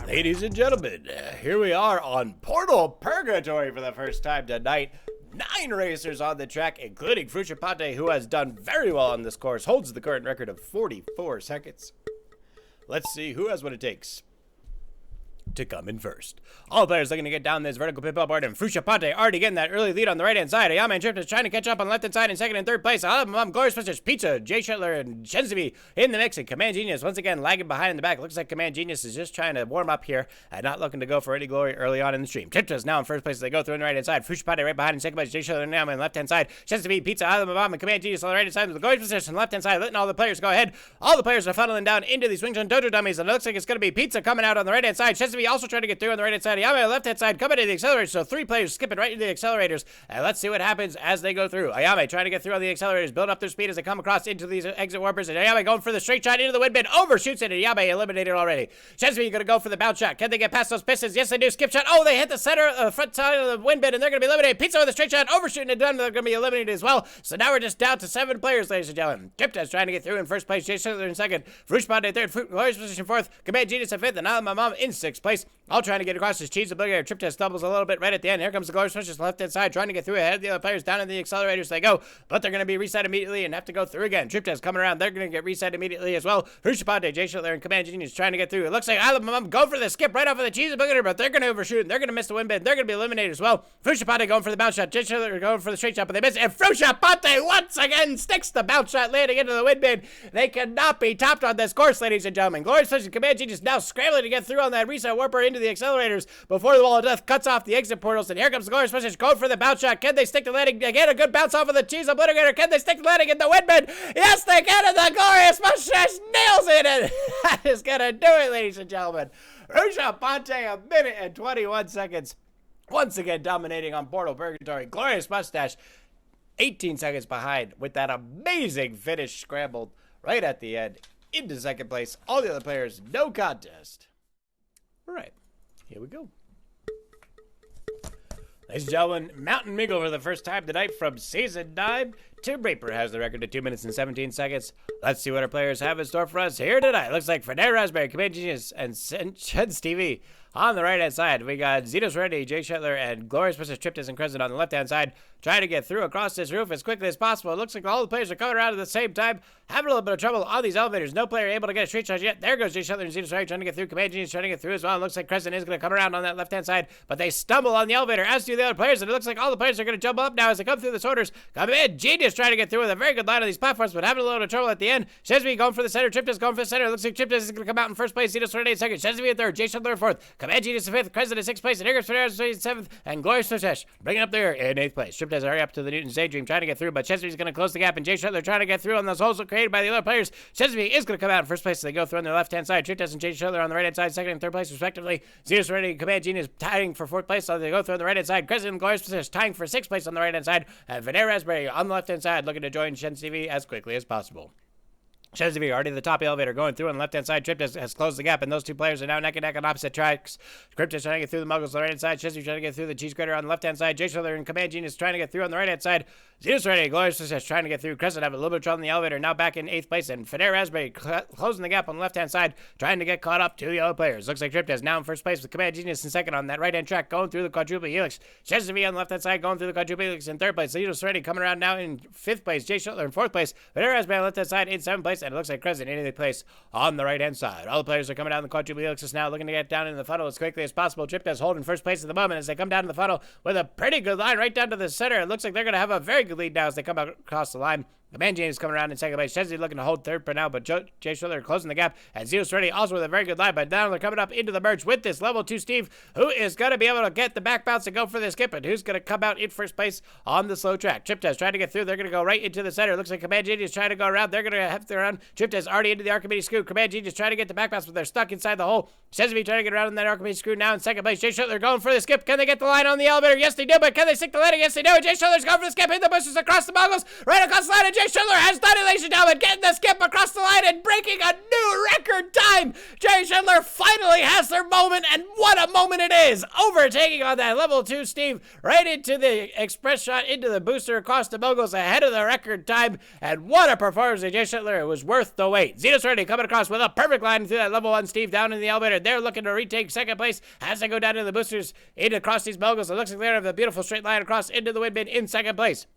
Ladies and gentlemen, here we are on Portal Purgatory for the first time tonight. 9 racers on the track, including Fruchapate, who has done very well on this course, holds the current record of 44 seconds. Let's see who has what it takes to come in first. All players looking to get down this vertical pit board, and Fruchapate already getting that early lead on the right-hand side. Ayame and Trip is trying to catch up on the left-hand side in second and third place. TheGloriousMoustache, Pizza, JSchoettler, and Shenzibi in the mix, and Command Genius once again lagging behind in the back. Looks like Command Genius is just trying to warm up here and not looking to go for any glory early on in the stream. Trip is now in first place as they go through on the right-hand side. Fruchapate right behind in second place. JSchoettler now on the left-hand side. Shenzibi, Pizza, and Command Genius on the right-hand side. TheGloriousMoustache on the left-hand side, letting all the players go ahead. All the players are funneling down into these Wing Chun Dojo dummies, and it looks like it's going to be Pizza coming out on the right-hand side. Shenzibi also trying to get through on the right-hand side. Ayame on the left-hand side coming to the accelerators, so 3 players skipping right into the accelerators, and let's see what happens as they go through. Ayame trying to get through on the accelerators, build up their speed as they come across into these exit warpers, and Ayame going for the straight shot into the wind bin, overshoots it, and Ayame eliminated already. Shenzibi going to go for the bounce shot. Can they get past those pistons? Yes, they do. Skip shot. Oh, they hit the center, front side of the wind bin, and they're going to be eliminated. Pizza with a straight shot, overshooting it done, they're going to be eliminated as well. So now we're just down to 7 players, ladies and gentlemen. Triptaz trying to get through in first place, JSchoettler in second, Fruchapate in third, TheGloriousMoustache in fourth, Command Genius in fifth, and now my mom in 6th place. All trying to get across this cheese obligator. Triptaz stumbles a little bit right at the end. Here comes TheGloriousMoustache left-hand side, trying to get through ahead of the other players. Down in the accelerators they go, but they're going to be reset immediately and have to go through again. Triptaz coming around, they're going to get reset immediately as well. Fruchapate, JSchoettler, and Command Genius trying to get through. It looks like Alamam go for the skip right off of the cheese obligator, but they're going to overshoot and they're going to miss the wind bin. They're going to be eliminated as well. Fruchapate going for the bounce shot, JSchoettler going for the straight shot, but they miss, and Fruchapate once again sticks the bounce shot, landing into the wind bin. They cannot be topped on this course, ladies and gentlemen. TheGloriousMoustache and Command Genius now scrambling to get through on that reset warper into the accelerators before the wall of death cuts off the exit portals, and here comes TheGloriousMoustache going for the bounce shot. Can they stick to landing? Again, a good bounce off of the cheese obliterator. Can they stick to landing in the wind bin? Yes, they can, and TheGloriousMoustache nails it, and that is going to do it, ladies and gentlemen. Fruchapate, a minute and 21 seconds. Once again dominating on Portal Purgatory. TheGloriousMoustache 18 seconds behind with that amazing finish scrambled right at the end into second place. All the other players, no contest. All right, here we go. Ladies and gentlemen, Mountain Mingle for the first time tonight from Season 9. Tim Raper has the record at 2 minutes and 17 seconds. Let's see what our players have in store for us here tonight. Looks like Fernando Raspberry, Command Genius, and Chens TV. On the right-hand side, we got Zetos Ready, JSchoettler, and TheGloriousMoustache, Triptaz, and Crescent on the left-hand side. Trying to get through across this roof as quickly as possible. It looks like all the players are coming around at the same time. Having a little bit of trouble on these elevators. No player able to get a straight shot yet. There goes JSchoettler and Zetos Ready trying to get through. Command Genius trying to get through as well. It looks like Crescent is going to come around on that left-hand side, but they stumble on the elevator, as do the other players, and it looks like all the players are going to jump up now as they come through the sorters. Command Genius trying to get through with a very good line on these platforms, but having a little bit of trouble at the end. Shenzibi going for the center. Triptaz going for the center. It looks like Triptaz is going to come out in first place. Zetos Ready in second. Shenzibi in third. JSchoettler in fourth. Command Genius in fifth. Crescent in 6th place. And here comes Fernando in 7th. And TheGloriousSmoustache bringing up there in 8th place. Triptaz already up to the Newton's Daydream trying to get through, but Shenzibi is going to close the gap, and JSchoettler trying to get through on those holes created by the other players. Shenzibi is going to come out in first place as they go through on the left-hand side. Triptaz and JSchoettler on the right-hand side, second and third place respectively. Zetos Ready and Command Genius tying for 4th place so they go through on the right-hand side. Crescent and TheGloriousMoustache tying for 6th place on the right-hand side. And Fernando Raspberry on the left-hand side looking to join Shen TV as quickly as possible. Shenzibi already the top elevator going through on the left-hand side. Triptaz has closed the gap, and those 2 players are now neck and neck on opposite tracks. Triptaz trying to get through the Muggles on the right-hand side. Shenzibi trying to get through the Cheese Grater on the left-hand side. JSchoettler and Command Genius trying to get through on the right-hand side. Zetos Ready, TheGloriousMoustache trying to get through. Crescent having a little bit of trouble in the elevator, now back in 8th place. And Fernando Raspberry closing the gap on the left-hand side, trying to get caught up to the other players. Looks like Triptaz now in first place with Command Genius in second on that right-hand track, going through the quadruple helix. Shenzibi on the left-hand side, going through the quadruple helix in 3rd place. Zetos Ready coming around now in 5th place. JSchoettler in 4th place. Fernando Raspberry on the left-hand side in 7th place. And it looks like Crescent in 8th place on the right-hand side. All the players are coming down the quadruple helixes now, looking to get down into the funnel as quickly as possible. Triptaz holding first place at the moment as they come down to the funnel with a pretty good line right down to the center. It looks like they're going to have a very good lead now as they come across the line. Command Genius coming around in second place. Shenzibi looking to hold third for now, but JSchoettler closing the gap. And Zetos Ready also with a very good line, but now they're coming up into the merge with this level 2 Steve, who is going to be able to get the back bounce and go for the skip, and who's going to come out in first place on the slow track. Triptaz trying to get through. They're going to go right into the center. Looks like Command Genius trying to go around. They're going to have to run. Triptaz already into the Archimedes screw. Command Genius trying to get the back bounce, but they're stuck inside the hole. Shenzibi trying to get around in that Archimedes screw now in second place. JSchoettler going for the skip. Can they get the line on the elevator? Yes, they do, but can they stick the landing? Yes, they do. JSchoettler's going for the skip. Hit the bushes across the Muggles. Right across the line, and JSchoettler has done it, ladies and gentlemen, getting the skip across the line and breaking a new record time. JSchoettler finally has their moment, and what a moment it is. Overtaking on that level 2 Steve, right into the express shot, into the booster across the moguls ahead of the record time, and what a performance of JSchoettler. It was worth the wait. Zeno Serenity coming across with a perfect line through that level 1 Steve down in the elevator. They're looking to retake second place as they go down to the boosters in across these moguls. It looks like they have a beautiful straight line across into the windbin in second place.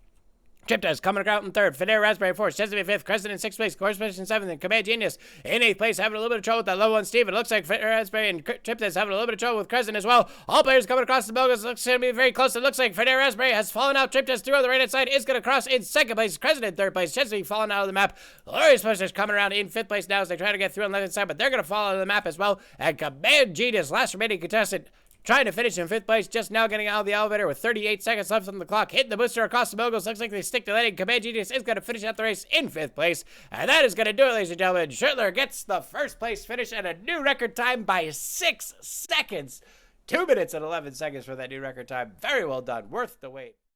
Triptaz coming out in third. Fidel Raspberry fourth. Chesney fifth. Crescent in sixth place. Correspondence in seventh. And Command Genius in eighth place. Having a little bit of trouble with that low one Steve. It looks like Fidel Raspberry and Triptaz having a little bit of trouble with Crescent as well. All players coming across the moguls. Looks to be very close. It looks like Fidel Raspberry has fallen out. Triptaz through on the right hand side is going to cross in second place. Crescent in third place. Chesney falling out of the map. GloriousMoustache coming around in fifth place now as they try to get through on the left hand side, but they're going to fall out of the map as well. And Command Genius, last remaining contestant, trying to finish in fifth place, just now getting out of the elevator with 38 seconds left on the clock. Hitting the booster across the moguls. Looks like they stick to landing. Command Genius is going to finish out the race in fifth place. And that is going to do it, ladies and gentlemen. JSchoettler gets the first place finish at a new record time by 6 seconds. 2 minutes and 11 seconds for that new record time. Very well done. Worth the wait.